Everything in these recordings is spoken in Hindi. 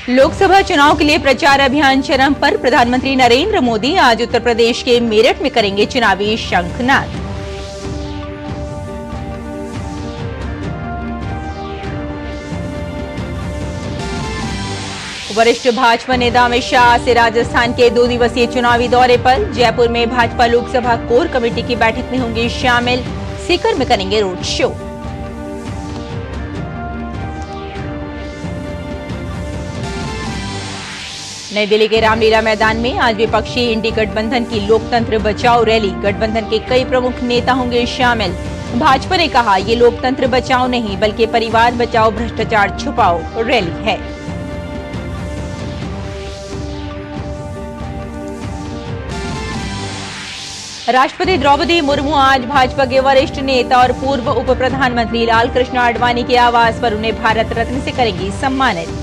लोकसभा चुनाव के लिए प्रचार अभियान चरम पर। प्रधानमंत्री नरेंद्र मोदी आज उत्तर प्रदेश के मेरठ में करेंगे चुनावी शंखनाद। वरिष्ठ भाजपा नेता अमित शाह आज से राजस्थान के 2 दिवसीय चुनावी दौरे पर। जयपुर में भाजपा लोकसभा कोर कमेटी की बैठक में होंगे शामिल। सीकर में करेंगे रोड शो। नई दिल्ली के रामलीला मैदान में आज विपक्षी इंडी गठबंधन की लोकतंत्र बचाओ रैली। गठबंधन के कई प्रमुख नेता होंगे शामिल। भाजपा ने कहा, ये लोकतंत्र बचाओ नहीं बल्कि परिवार बचाओ भ्रष्टाचार छुपाओ रैली है। राष्ट्रपति द्रौपदी मुर्मू आज भाजपा के वरिष्ठ नेता और पूर्व उप प्रधानमंत्री लालकृष्ण आडवाणी के आवास पर उन्हें भारत रत्न से करेंगी सम्मानित।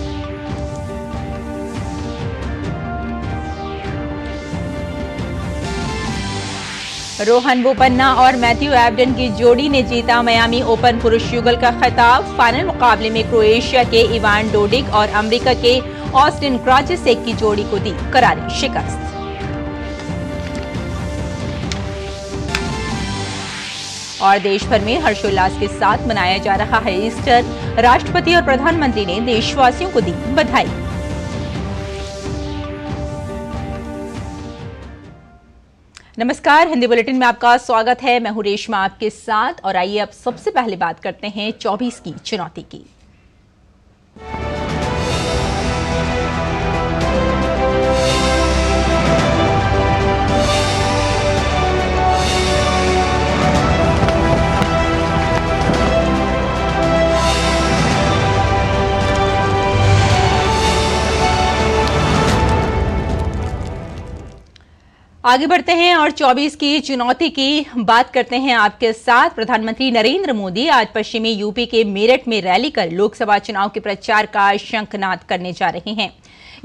रोहन बोपन्ना और मैथ्यू एबडन की जोड़ी ने जीता मियामी ओपन पुरुष युगल का खिताब। फाइनल मुकाबले में क्रोएशिया के इवान डोडिग और अमेरिका के ऑस्टिन क्राजिसेक की जोड़ी को दी करारी शिकस्त। और देश भर में हर्षोल्लास के साथ मनाया जा रहा है ईस्टर। राष्ट्रपति और प्रधानमंत्री ने देशवासियों को दी बधाई। नमस्कार, हिंदी बुलेटिन में आपका स्वागत है। मैं हूं रेशमा आपके साथ और आइए अब सबसे पहले बात करते हैं 24 की चुनौती की। आगे बढ़ते हैं और 24 की चुनौती की बात करते हैं आपके साथ। प्रधानमंत्री नरेंद्र मोदी आज पश्चिमी यूपी के मेरठ में रैली कर लोकसभा चुनाव के प्रचार का शंखनाद करने जा रहे हैं।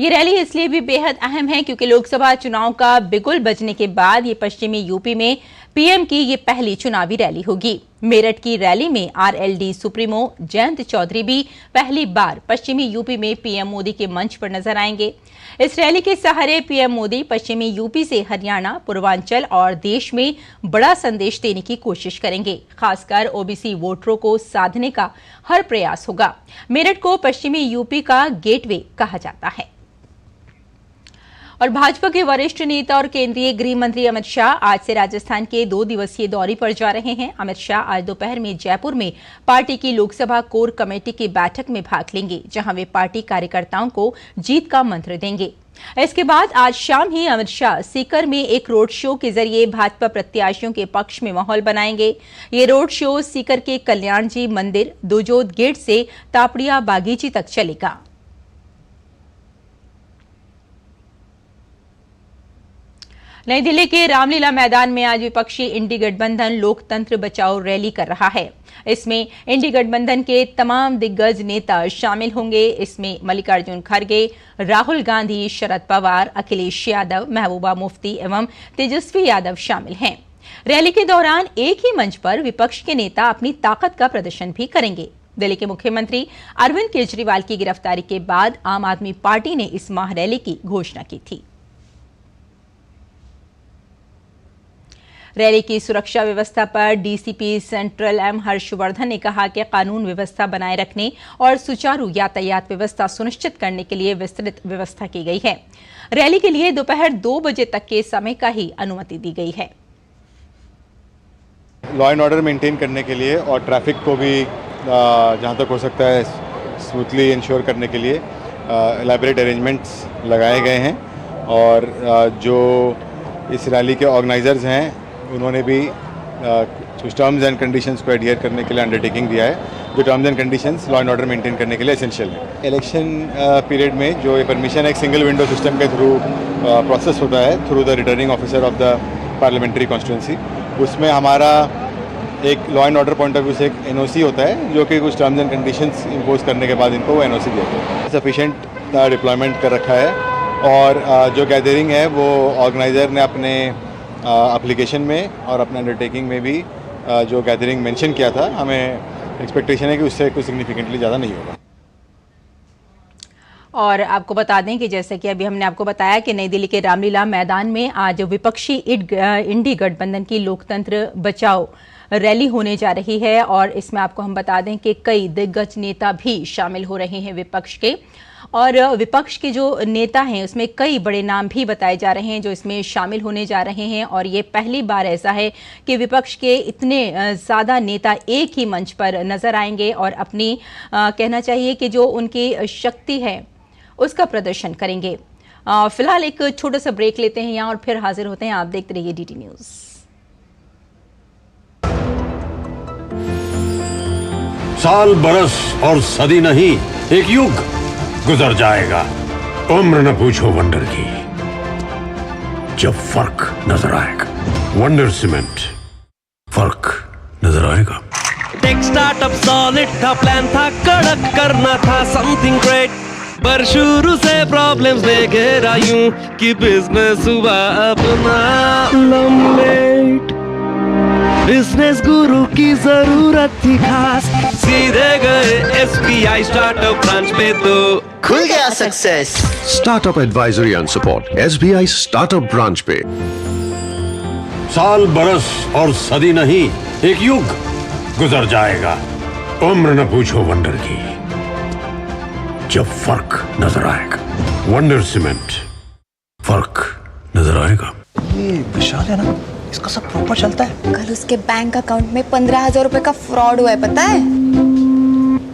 ये रैली इसलिए भी बेहद अहम है क्योंकि लोकसभा चुनाव का बिगुल बजने के बाद ये पश्चिमी यूपी में पीएम की ये पहली चुनावी रैली होगी। मेरठ की रैली में आरएलडी सुप्रीमो जयंत चौधरी भी पहली बार पश्चिमी यूपी में पीएम मोदी के मंच पर नजर आएंगे। इस रैली के सहारे पीएम मोदी पश्चिमी यूपी से हरियाणा, पूर्वांचल और देश में बड़ा संदेश देने की कोशिश करेंगे। खासकर ओबीसी वोटरों को साधने का हर प्रयास होगा। मेरठ को पश्चिमी यूपी का गेटवे कहा जाता है। और भाजपा के वरिष्ठ नेता और केंद्रीय गृह मंत्री अमित शाह आज से राजस्थान के 2 दिवसीय दौरे पर जा रहे हैं। अमित शाह आज दोपहर में जयपुर में पार्टी की लोकसभा कोर कमेटी की बैठक में भाग लेंगे, जहां वे पार्टी कार्यकर्ताओं को जीत का मंत्र देंगे। इसके बाद आज शाम ही अमित शाह सीकर में एक रोड शो के जरिए भाजपा प्रत्याशियों के पक्ष में माहौल बनाएंगे। ये रोड शो सीकर के कल्याण जी मंदिर, दोजोत गेट से तापड़िया बागीची तक चलेगा। नई दिल्ली के रामलीला मैदान में आज विपक्षी इंडी गठबंधन लोकतंत्र बचाओ रैली कर रहा है। इसमें इंडी गठबंधन के तमाम दिग्गज नेता शामिल होंगे। इसमें मल्लिकार्जुन खड़गे, राहुल गांधी, शरद पवार, अखिलेश यादव, महबूबा मुफ्ती एवं तेजस्वी यादव शामिल हैं। रैली के दौरान एक ही मंच पर विपक्ष के नेता अपनी ताकत का प्रदर्शन भी करेंगे। दिल्ली के मुख्यमंत्री अरविंद केजरीवाल की गिरफ्तारी के बाद आम आदमी पार्टी ने इस महारैली की घोषणा की थी। रैली की सुरक्षा व्यवस्था पर डीसीपी सेंट्रल एम हर्षवर्धन ने कहा कि कानून व्यवस्था बनाए रखने और सुचारू यातायात व्यवस्था सुनिश्चित करने के लिए विस्तृत व्यवस्था की गई है। रैली के लिए दोपहर 2 बजे तक के समय का ही अनुमति दी गई है। लॉ एंड ऑर्डर मेंटेन करने के लिए और ट्रैफिक को भी जहां तक हो सकता है स्मूथली इंश्योर करने के लिए एलैबोरेट अरेंजमेंट्स लगाए गए हैं। और जो इस रैली के ऑर्गेनाइजर्स हैं उन्होंने भी कुछ टर्म्स एंड कंडीशंस को एडहियर करने के लिए अंडरटेकिंग दिया है, जो terms and conditions law and order maintain करने के लिए एसेंशियल है। इलेक्शन पीरियड में जो ये परमिशन एक सिंगल विंडो सिस्टम के थ्रू प्रोसेस होता है through the returning officer of the parliamentary constituency, उसमें हमारा एक law and order point of view से एक एनओसी होता है जो कि कुछ टर्म्स एंड कंडीशंस इम्पोज करने के बाद इनको वो एनओसी देते हैं। सफिशिएंट डिप्लॉयमेंट कर रखा है और जो गैदरिंग है वो ऑर्गेनाइजर ने अपने एप्लीकेशन में और अपने अंडरटेकिंग में भी जो गैदरिंग मेंशन किया था, हमें एक्सपेक्टेशन है कि उससे कुछ सिग्निफिकेंटली ज़्यादा नहीं होगा। और आपको बता दें कि जैसे कि अभी हमने आपको बताया कि नई दिल्ली के रामलीला मैदान में आज विपक्षी इंडी गठबंधन की लोकतंत्र बचाओ रैली होने जा रही है और इसमें आपको हम बता दें कि कई दिग्गज नेता भी शामिल हो रहे हैं विपक्ष के। और विपक्ष के जो नेता हैं उसमें कई बड़े नाम भी बताए जा रहे हैं जो इसमें शामिल होने जा रहे हैं और ये पहली बार ऐसा है कि विपक्ष के इतने ज़्यादा नेता एक ही मंच पर नजर आएंगे और अपनी कहना चाहिए कि जो उनकी शक्ति है उसका प्रदर्शन करेंगे। फिलहाल एक छोटा सा ब्रेक लेते हैं यहाँ और फिर हाजिर होते हैं। आप देखते रहिए DT न्यूज़। साल बरस और सदी नहीं, एक युग गुजर जाएगा। उम्र न पूछो वंडर की, जब फर्क नजर आएगा। वंडर सीमेंट, फर्क नजर आएगा। टेक स्टार्टअप सॉलिड था, प्लान था कड़क, करना था समथिंग ग्रेट, पर शुरू से प्रॉब्लम्स ने घेरा यूं कि बिजनेस हुआ अपना लम्बेट। बिजनेस गुरु की जरूरत थी खास, सीधे गए SBI स्टार्टअप ब्रांच पे तो खुल गया success. Startup advisory and support SBI startup branch पे। साल बरस और सदी नहीं, एक युग गुजर जाएगा। उम्र न पूछो वंडर की, जब फर्क नजर आएगा। वंडर सीमेंट, फर्क नजर आएगा। ये विशाल है ना, इसका सब प्रॉपर चलता है। कल उसके बैंक अकाउंट में 15,000 रुपए का फ्रॉड हुआ है, पता है?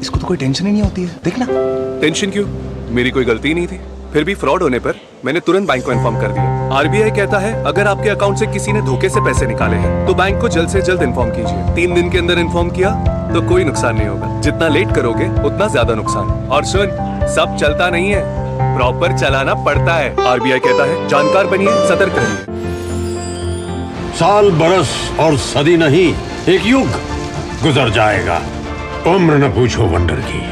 इसको तो कोई टेंशन ही नहीं होती है, देखना। टेंशन क्यों? मेरी कोई गलती नहीं थी। फिर भी फ्रॉड होने पर मैंने तुरंत बैंक को इन्फॉर्म कर दिया। RBI कहता है अगर आपके अकाउंट से किसी ने धोखे से पैसे निकाले हैं तो बैंक को जल्द से जल्द इन्फॉर्म कीजिए। 3 दिन के अंदर इन्फॉर्म किया तो कोई नुकसान नहीं होगा, जितना लेट करोगे उतना ज्यादा नुकसान। और सुन, सब चलता नहीं है, प्रॉपर चलाना पड़ता है। RBI कहता है जानकार बनिए, सतर्क रहिए। साल बरस और सदी नहीं, एक युग गुजर जाएगा। उम्र न पूछो वंडर की,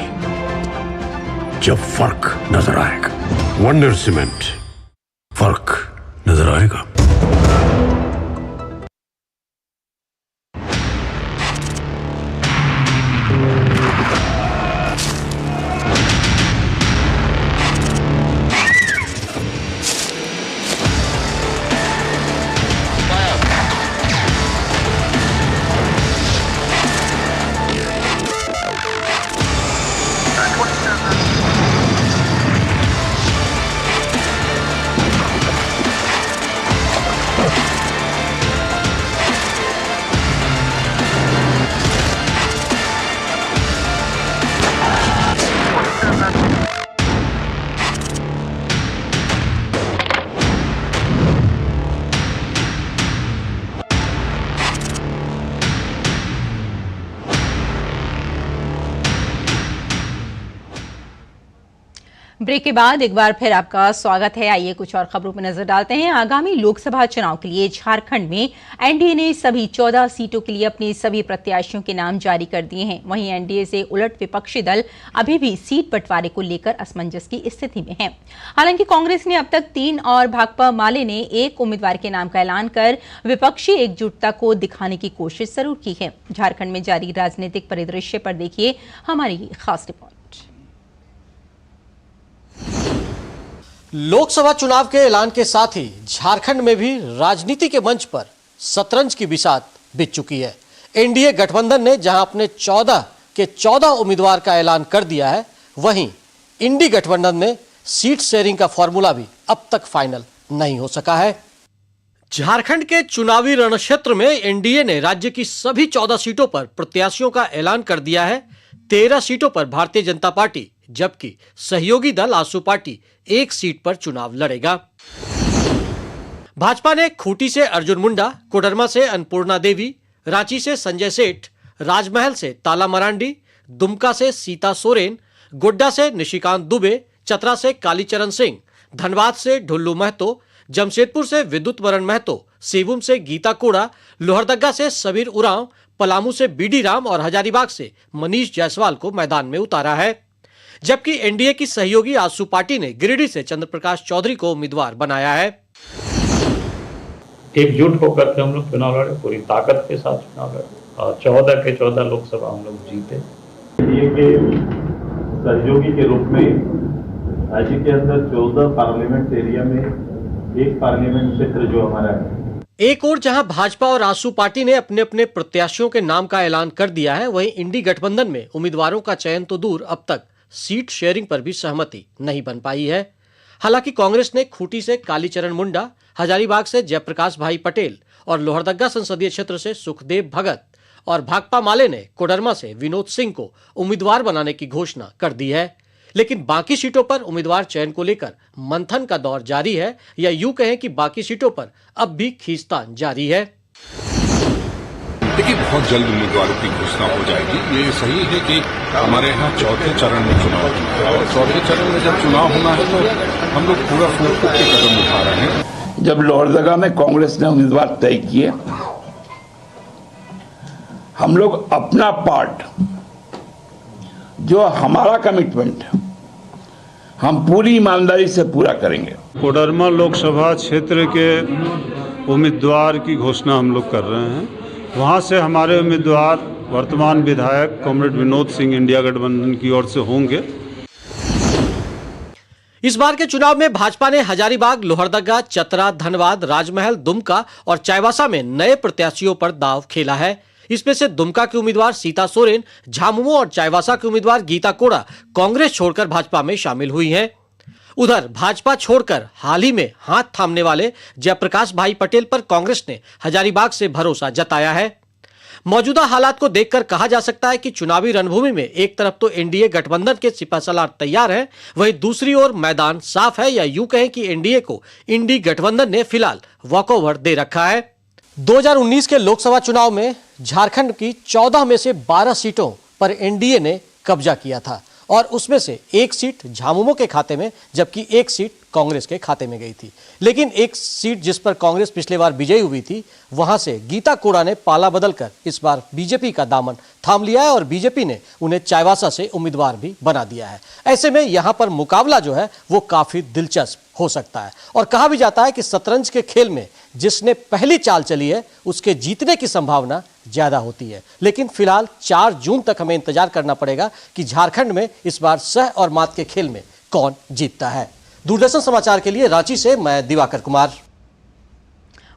जब फर्क नजर आएगा। वंडर सीमेंट, फर्क नजर आएगा। ब्रेक के बाद एक बार फिर आपका स्वागत है। आइए कुछ और खबरों पर नजर डालते हैं। आगामी लोकसभा चुनाव के लिए झारखंड में एनडीए ने सभी 14 सीटों के लिए अपने सभी प्रत्याशियों के नाम जारी कर दिए हैं। वहीं एनडीए से उलट विपक्षी दल अभी भी सीट बंटवारे को लेकर असमंजस की स्थिति में है। हालांकि कांग्रेस ने अब तक 3 और भाकपा माले ने 1 उम्मीदवार के नाम का ऐलान कर विपक्षी एकजुटता को दिखाने की कोशिश जरूर की है। झारखंड में जारी राजनीतिक परिदृश्य पर देखिए हमारी खास रिपोर्ट। लोकसभा चुनाव के ऐलान के साथ ही झारखंड में भी राजनीति के मंच पर शतरंज की बिसात बिछ चुकी है। एनडीए गठबंधन ने जहां अपने 14 के 14 उम्मीदवार का ऐलान कर दिया है, वहीं इंडी गठबंधन में सीट शेयरिंग का फॉर्मूला भी अब तक फाइनल नहीं हो सका है। झारखंड के चुनावी रणक्षेत्र में एनडीए ने राज्य की सभी 14 सीटों पर प्रत्याशियों का ऐलान कर दिया है। 13 सीटों पर भारतीय जनता पार्टी जबकि सहयोगी दल आसू पार्टी 1 सीट पर चुनाव लड़ेगा। भाजपा ने खूंटी से अर्जुन मुंडा, कोडरमा से अन्नपूर्णा देवी, रांची से संजय सेठ, राजमहल से ताला मरांडी, दुमका से सीता सोरेन, गोड्डा से निशिकांत दुबे, चतरा से कालीचरण सिंह, धनबाद से ढुल्लू महतो, जमशेदपुर से विद्युत वरण महतो, सिवुम से गीता कोड़ा, लोहरदगा से सबीर उरांव, पलामू से बीडी राम और हजारीबाग से मनीष जायसवाल को मैदान में उतारा है। जबकि एनडीए की सहयोगी आसू पार्टी ने गिरिडीह से चंद्रप्रकाश चौधरी को उम्मीदवार बनाया है। एकजुट होकर के हम लोग चुनाव लड़े, पूरी ताकत के साथ चुनाव लड़े और 14 के 14 लोकसभा हम लोग जीते। एनडीए के सहयोगी के रूप में राज्य के अंदर 14 पार्लियामेंट एरिया में एक पार्लियामेंट क्षेत्र जो हमारा है। एक और जहां भाजपा और आजसू पार्टी ने अपने अपने प्रत्याशियों के नाम का ऐलान कर दिया है, वहीं इंडी गठबंधन में उम्मीदवारों का चयन तो दूर, अब तक सीट शेयरिंग पर भी सहमति नहीं बन पाई है। हालांकि कांग्रेस ने खूंटी से कालीचरण मुंडा, हजारीबाग से जयप्रकाश भाई पटेल और लोहरदगा संसदीय क्षेत्र से सुखदेव भगत और भाकपा माले ने कोडरमा से विनोद सिंह को उम्मीदवार बनाने की घोषणा कर दी है। लेकिन बाकी सीटों पर उम्मीदवार चयन को लेकर मंथन का दौर जारी है, या यूं कहें कि बाकी सीटों पर अब भी खींचतान जारी है। देखिए, बहुत जल्द उम्मीदवारों की घोषणा हो जाएगी। ये सही है कि हमारे यहाँ चौथे चरण में चुनाव होना है, और चौथे चरण में जब चुनाव होना है तो हम लोग पूरा फूट के कदम उठा रहे हैं। जब लोहरदगा में कांग्रेस ने उम्मीदवार तय किए, हम लोग अपना पार्ट, जो हमारा कमिटमेंट है, हम पूरी ईमानदारी से पूरा करेंगे। कोडरमा लोकसभा क्षेत्र के उम्मीदवार की घोषणा हम लोग कर रहे हैं। वहां से हमारे उम्मीदवार वर्तमान विधायक कॉमरेड विनोद सिंह इंडिया गठबंधन की ओर से होंगे। इस बार के चुनाव में भाजपा ने हजारीबाग, लोहरदगा, चतरा, धनबाद, राजमहल, दुमका और चाईबासा में नए प्रत्याशियों पर दांव खेला है। इसमें से दुमका के उम्मीदवार सीता सोरेन, झामुमो और चाईबासा के उम्मीदवार गीता कोड़ा कांग्रेस छोड़कर भाजपा में शामिल हुई हैं। उधर भाजपा छोड़कर हाल ही में हाथ थामने वाले जयप्रकाश भाई पटेल पर कांग्रेस ने हजारीबाग से भरोसा जताया है। मौजूदा हालात को देखकर कहा जा सकता है कि चुनावी रणभूमि में एक तरफ तो एनडीए गठबंधन के सिपहसालार तैयार है, वहीं दूसरी ओर मैदान साफ है, या यूं कहें कि एनडीए को इंडी गठबंधन ने फिलहाल वॉकओवर दे रखा है। 2019 के लोकसभा चुनाव में झारखंड की 14 में से 12 सीटों पर एनडीए ने कब्जा किया था, और उसमें से एक सीट झामुमो के खाते में, जबकि एक सीट कांग्रेस के खाते में गई थी। लेकिन एक सीट जिस पर कांग्रेस पिछले बार विजयी हुई थी, वहां से गीता कोड़ा ने पाला बदलकर इस बार बीजेपी का दामन थाम लिया है, और बीजेपी ने उन्हें चाईबासा से उम्मीदवार भी बना दिया है। ऐसे में यहां पर मुकाबला जो है वो काफी दिलचस्प हो सकता है, और कहा भी जाता है कि शतरंज के खेल में जिसने पहली चाल चली है उसके जीतने की संभावना ज्यादा होती है। लेकिन फिलहाल 4 जून तक हमें इंतजार करना पड़ेगा कि झारखंड में इस बार सह और मात के खेल में कौन जीतता है। दूरदर्शन समाचार के लिए रांची से मैं दिवाकर कुमार।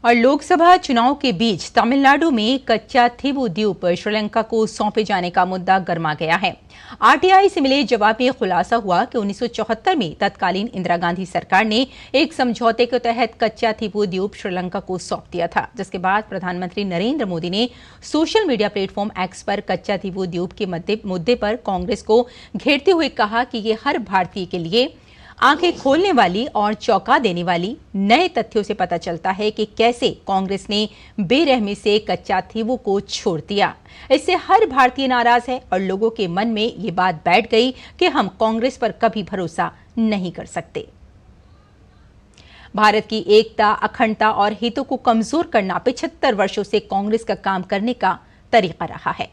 और लोकसभा चुनाव के बीच तमिलनाडु में कच्चा थीवू द्वीप श्रीलंका को सौंपे जाने का मुद्दा गर्मा गया है। आरटीआई से मिले जवाब में खुलासा हुआ कि 1974 में तत्कालीन इंदिरा गांधी सरकार ने एक समझौते के तहत कच्चा थीवू द्वीप श्रीलंका को सौंप दिया था, जिसके बाद प्रधानमंत्री नरेंद्र मोदी ने सोशल मीडिया प्लेटफॉर्म एक्स पर कच्चा थीवू द्वीप के मुद्दे पर कांग्रेस को घेरते हुए कहा कि ये हर भारतीय के लिए आंखें खोलने वाली और चौंका देने वाली नए तथ्यों से पता चलता है कि कैसे कांग्रेस ने बेरहमी से कच्चा थीवू को छोड़ दिया। इससे हर भारतीय नाराज है और लोगों के मन में ये बात बैठ गई कि हम कांग्रेस पर कभी भरोसा नहीं कर सकते। भारत की एकता, अखंडता और हितों को कमजोर करना 75 वर्षों से कांग्रेस का काम करने का तरीका रहा है।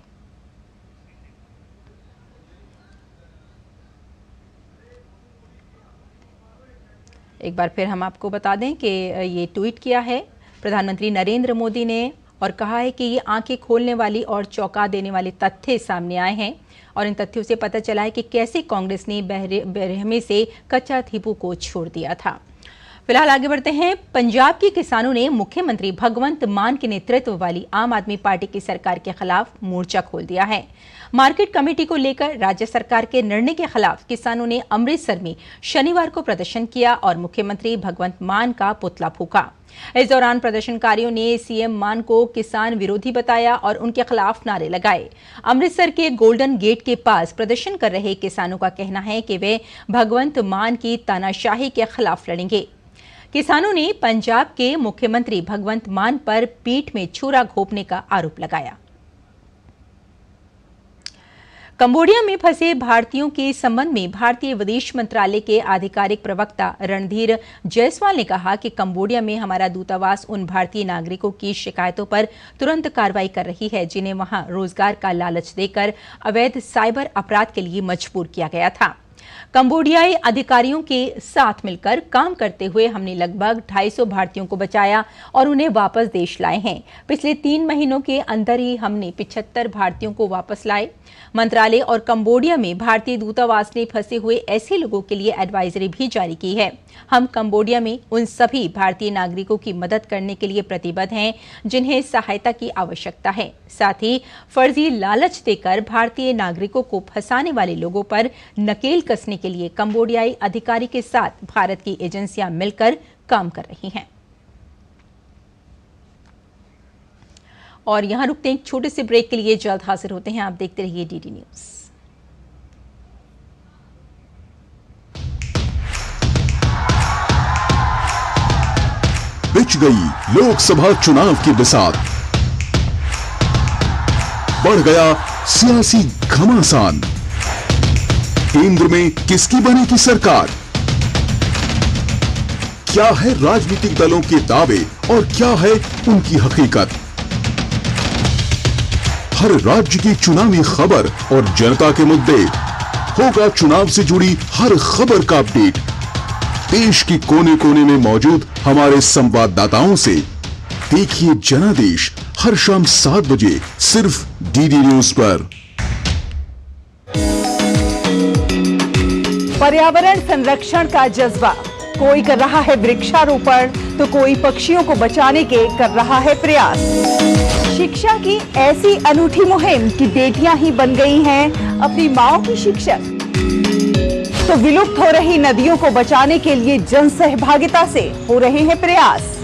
एक बार फिर हम आपको बता दें कि ये ट्वीट किया है प्रधानमंत्री नरेंद्र मोदी ने और कहा है कि ये आंखें खोलने वाली और चौंका देने वाले तथ्य सामने आए हैं, और इन तथ्यों से पता चला है कि कैसे कांग्रेस ने बेरहमी से कच्चा थीवू को छोड़ दिया था। फिलहाल आगे बढ़ते हैं। पंजाब के किसानों ने मुख्यमंत्री भगवंत मान के नेतृत्व वाली आम आदमी पार्टी की सरकार के खिलाफ मोर्चा खोल दिया है। मार्केट कमेटी को लेकर राज्य सरकार के निर्णय के खिलाफ किसानों ने अमृतसर में शनिवार को प्रदर्शन किया और मुख्यमंत्री भगवंत मान का पुतला फूंका। इस दौरान प्रदर्शनकारियों ने सीएम मान को किसान विरोधी बताया और उनके खिलाफ नारे लगाए। अमृतसर के गोल्डन गेट के पास प्रदर्शन कर रहे किसानों का कहना है कि वे भगवंत मान की तानाशाही के खिलाफ लड़ेंगे। किसानों ने पंजाब के मुख्यमंत्री भगवंत मान पर पीठ में छुरा घोंपने का आरोप लगाया। कंबोडिया में फंसे भारतीयों के संबंध में भारतीय विदेश मंत्रालय के आधिकारिक प्रवक्ता रणधीर जायसवाल ने कहा कि कंबोडिया में हमारा दूतावास उन भारतीय नागरिकों की शिकायतों पर तुरंत कार्रवाई कर रही है जिन्हें वहां रोजगार का लालच देकर अवैध साइबर अपराध के लिए मजबूर किया गया था। कंबोडियाई अधिकारियों के साथ मिलकर काम करते हुए हमने लगभग 250 भारतीयों को बचाया और उन्हें वापस देश लाए हैं। पिछले 3 महीनों के अंदर ही हमने 75 भारतीयों को वापस लाए। मंत्रालय और कंबोडिया में भारतीय दूतावास ने फंसे हुए ऐसे लोगों के लिए एडवाइजरी भी जारी की है। हम कंबोडिया में उन सभी भारतीय नागरिकों की मदद करने के लिए प्रतिबद्ध हैं जिन्हें सहायता की आवश्यकता है। साथ ही फर्जी लालच देकर भारतीय नागरिकों को फंसाने वाले लोगों पर नकेल कसने के लिए कंबोडियाई अधिकारी के साथ भारत की एजेंसियां मिलकर काम कर रही हैं। और यहां रुकते हैं एक छोटे से ब्रेक के लिए, जल्द हाजिर होते हैं। आप देखते रहिए डीडी न्यूज। बिछ गई लोकसभा चुनाव की बिसात, बढ़ गया सियासी घमासान। केंद्र में किसकी बनेगी सरकार? क्या है राजनीतिक दलों के दावे और क्या है उनकी हकीकत? हर राज्य की चुनावी खबर और जनता के मुद्दे, होगा चुनाव से जुड़ी हर खबर का अपडेट। देश के कोने कोने में मौजूद हमारे संवाददाताओं से देखिए जनादेश हर शाम 7 बजे सिर्फ डीडी न्यूज पर। पर्यावरण संरक्षण का जज्बा, कोई कर रहा है वृक्षारोपण तो कोई पक्षियों को बचाने के कर रहा है प्रयास। शिक्षा की ऐसी अनूठी मुहिम कि बेटियां ही बन गई हैं अपनी माओ की शिक्षक। तो विलुप्त हो रही नदियों को बचाने के लिए जन सहभागिता से हो रहे हैं प्रयास।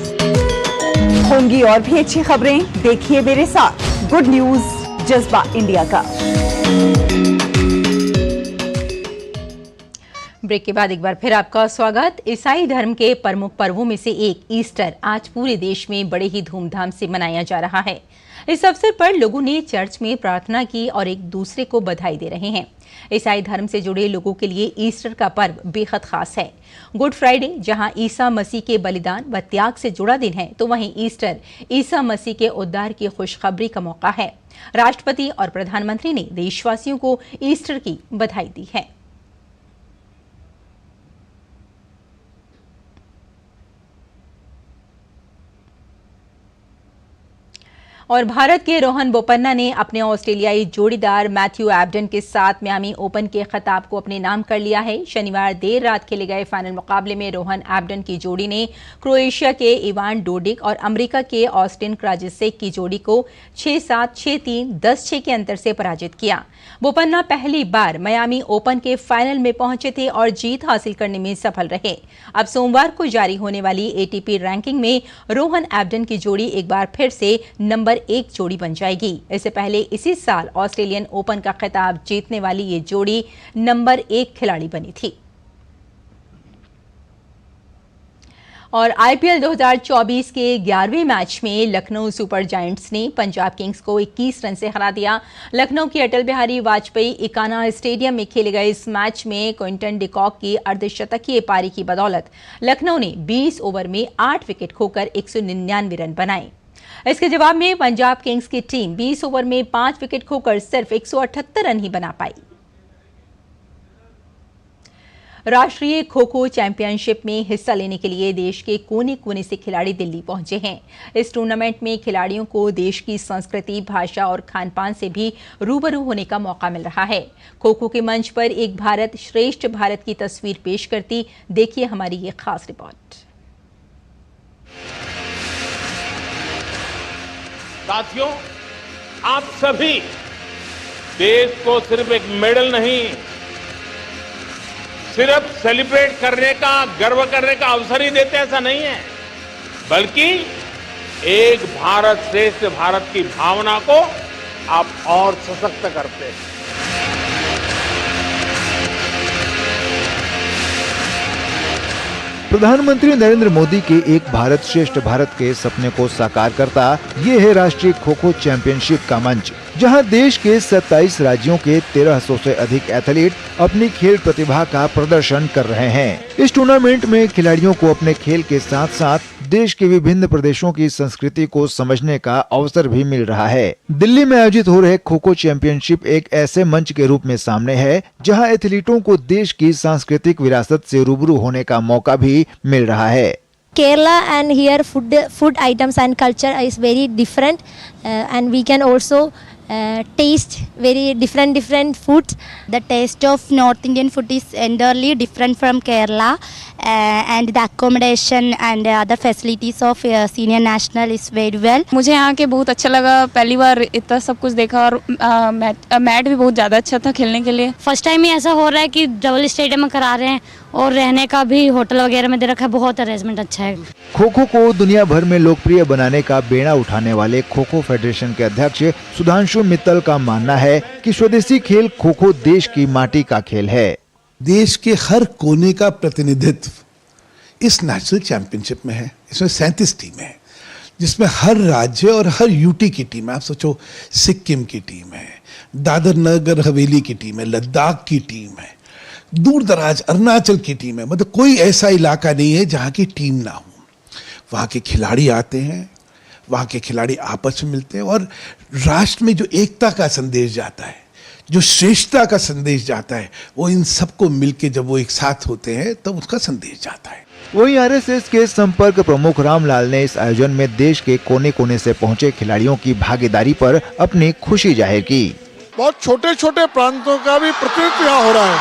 होंगी और भी अच्छी खबरें, देखिए मेरे साथ गुड न्यूज जज्बा इंडिया का। ब्रेक के बाद एक बार फिर आपका स्वागत। ईसाई धर्म के प्रमुख पर्वों में से एक ईस्टर आज पूरे देश में बड़े ही धूमधाम से मनाया जा रहा है। इस अवसर पर लोगों ने चर्च में प्रार्थना की और एक दूसरे को बधाई दे रहे हैं। ईसाई धर्म से जुड़े लोगों के लिए ईस्टर का पर्व बेहद खास है। गुड फ्राइडे जहां ईसा मसीह के बलिदान व त्याग से जुड़ा दिन है, तो वहीं ईस्टर ईसा मसीह के उद्धार की खुशखबरी का मौका है। राष्ट्रपति और प्रधानमंत्री ने देशवासियों को ईस्टर की बधाई दी है। और भारत के रोहन बोपन्ना ने अपने ऑस्ट्रेलियाई जोड़ीदार मैथ्यू एबडन के साथ मियामी ओपन के खिताब को अपने नाम कर लिया है। शनिवार देर रात खेले गए फाइनल मुकाबले में रोहन एबडन की जोड़ी ने क्रोएशिया के इवान डोडिक और अमेरिका के ऑस्टिन क्राजिसेक की जोड़ी को 6-7, 6-3, 10-6 के अंतर से पराजित किया। बोपन्ना पहली बार मियामी ओपन के फाइनल में पहुंचे थे और जीत हासिल करने में सफल रहे। अब सोमवार को जारी होने वाली एटीपी रैंकिंग में रोहन एबडन की जोड़ी एक बार फिर से नंबर 1 जोड़ी बन जाएगी। इससे पहले इसी साल ऑस्ट्रेलियन ओपन का खिताब जीतने वाली ये जोड़ी नंबर 1 खिलाड़ी बनी थी। और आईपीएल 2024 के 11वें मैच में लखनऊ सुपर जायंट्स ने पंजाब किंग्स को 21 रन से हरा दिया। लखनऊ की अटल बिहारी वाजपेयी इकाना स्टेडियम में खेले गए इस मैच में क्विंटन डिकॉक की अर्धशतकीय पारी की बदौलत लखनऊ ने 20 ओवर में 8 विकेट खोकर 199 रन बनाए। इसके जवाब में पंजाब किंग्स की टीम 20 ओवर में 5 विकेट खोकर सिर्फ 178 रन ही बना पाई। राष्ट्रीय खो खो चैंपियनशिप में हिस्सा लेने के लिए देश के कोने कोने से खिलाड़ी दिल्ली पहुंचे हैं। इस टूर्नामेंट में खिलाड़ियों को देश की संस्कृति, भाषा और खान-पान से भी रूबरू होने का मौका मिल रहा है। खो खो के मंच पर एक भारत श्रेष्ठ भारत की तस्वीर पेश करती देखिए हमारी ये खास रिपोर्ट। साथियों, आप सभी देश को सिर्फ एक मेडल नहीं, सिर्फ सेलिब्रेट करने का, गर्व करने का अवसर ही देते, ऐसा नहीं है, बल्कि एक भारत श्रेष्ठ भारत की भावना को आप और सशक्त करते हैं। प्रधानमंत्री नरेंद्र मोदी के एक भारत श्रेष्ठ भारत के सपने को साकार करता ये है राष्ट्रीय खो खो चैंपियनशिप का मंच, जहां देश के 27 राज्यों के 1300 से अधिक एथलीट अपनी खेल प्रतिभा का प्रदर्शन कर रहे हैं। इस टूर्नामेंट में खिलाड़ियों को अपने खेल के साथ साथ देश के विभिन्न प्रदेशों की संस्कृति को समझने का अवसर भी मिल रहा है। दिल्ली में आयोजित हो रहे खो खो चैंपियनशिप एक ऐसे मंच के रूप में सामने है जहां एथलीटों को देश की सांस्कृतिक विरासत से रूबरू होने का मौका भी मिल रहा है। Kerala and here food items and culture is very different and we can also taste very different foods. The taste of North Indian food is entirely different from Kerala and the accommodation and other facilities of senior national is very well. मुझे यहाँ के बहुत अच्छा लगा, पहली बार इतना सब कुछ देखा और मैट भी बहुत ज़्यादा अच्छा था खेलने के लिए। फर्स्ट टाइम ही ऐसा हो रहा है कि डबल स्टेडियम में करा रहे हैं और रहने का भी होटल वगैरह में दे रखा है, बहुत अरेंजमेंट अच्छा है। खो खो को दुनिया भर में लोकप्रिय बनाने का बेड़ा उठाने वाले खो खो फेडरेशन के अध्यक्ष सुधांशु मित्तल का मानना है कि स्वदेशी खेल खो खो देश की माटी का खेल है। देश के हर कोने का प्रतिनिधित्व इस नेशनल चैंपियनशिप में है। इसमें 37 टीमें हैं जिसमें हर राज्य और हर यूटी की टीम है। आप सोचो, सिक्किम की टीम है, दादर नगर हवेली की टीम है, लद्दाख की टीम है, दूर दराज अरुणाचल की टीम है। मतलब कोई ऐसा इलाका नहीं है जहाँ की टीम ना हो। वहाँ के खिलाड़ी आते हैं, वहाँ के खिलाड़ी आपस में मिलते हैं और राष्ट्र में जो एकता का संदेश जाता है, जो श्रेष्ठता का संदेश जाता है, वो इन सबको मिलके जब वो एक साथ होते हैं तब उसका संदेश जाता है। वहीं आरएसएस के संपर्क प्रमुख रामलाल ने इस आयोजन में देश के कोने कोने से पहुंचे खिलाड़ियों की भागीदारी पर अपनी खुशी जाहिर की। बहुत छोटे छोटे प्रांतों का भी प्रतिनिधित्व यहाँ हो रहा है।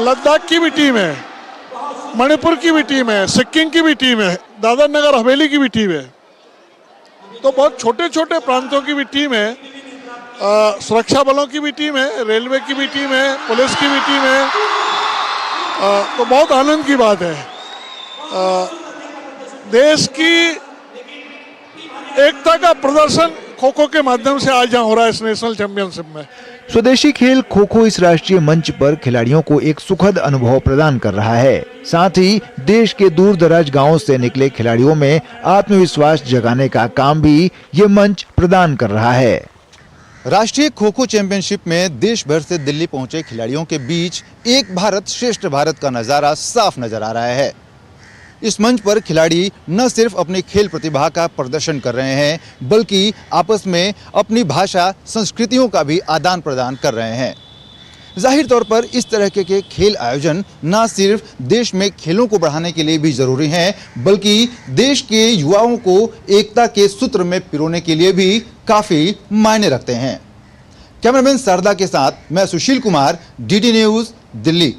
लद्दाख की भी टीम है, मणिपुर की भी टीम है, सिक्किम की भी टीम है, दादर नगर हवेली की भी टीम है। तो बहुत छोटे छोटे प्रांतों की भी टीम है, सुरक्षा बलों की भी टीम है, रेलवे की भी टीम है, पुलिस की भी टीम है। तो बहुत आनंद की बात है। देश की एकता का प्रदर्शन खो खो के माध्यम से आज यहाँ हो रहा है इस नेशनल चैंपियनशिप में। स्वदेशी खेल खो खो इस राष्ट्रीय मंच पर खिलाड़ियों को एक सुखद अनुभव प्रदान कर रहा है। साथ ही देश के दूर दराज गाँव से निकले खिलाड़ियों में आत्मविश्वास जगाने का काम भी ये मंच प्रदान कर रहा है। राष्ट्रीय खो खो चैंपियनशिप में देश भर से दिल्ली पहुंचे खिलाड़ियों के बीच एक भारत श्रेष्ठ भारत का नजारा साफ नजर आ रहा है। इस मंच पर खिलाड़ी न सिर्फ अपनी खेल प्रतिभा का प्रदर्शन कर रहे हैं, बल्कि आपस में अपनी भाषा संस्कृतियों का भी आदान प्रदान कर रहे हैं। जाहिर तौर पर इस तरह के खेल आयोजन न सिर्फ देश में खेलों को बढ़ाने के लिए भी जरूरी हैं, बल्कि देश के युवाओं को एकता के सूत्र में पिरोने के लिए भी काफी मायने रखते हैं। कैमरामैन शारदा के साथ मैं सुशील कुमार, डीडी न्यूज, दिल्ली।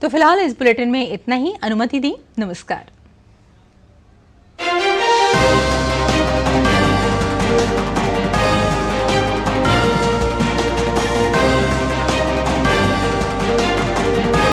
तो फिलहाल इस बुलेटिन में इतना ही। अनुमति दी, नमस्कार।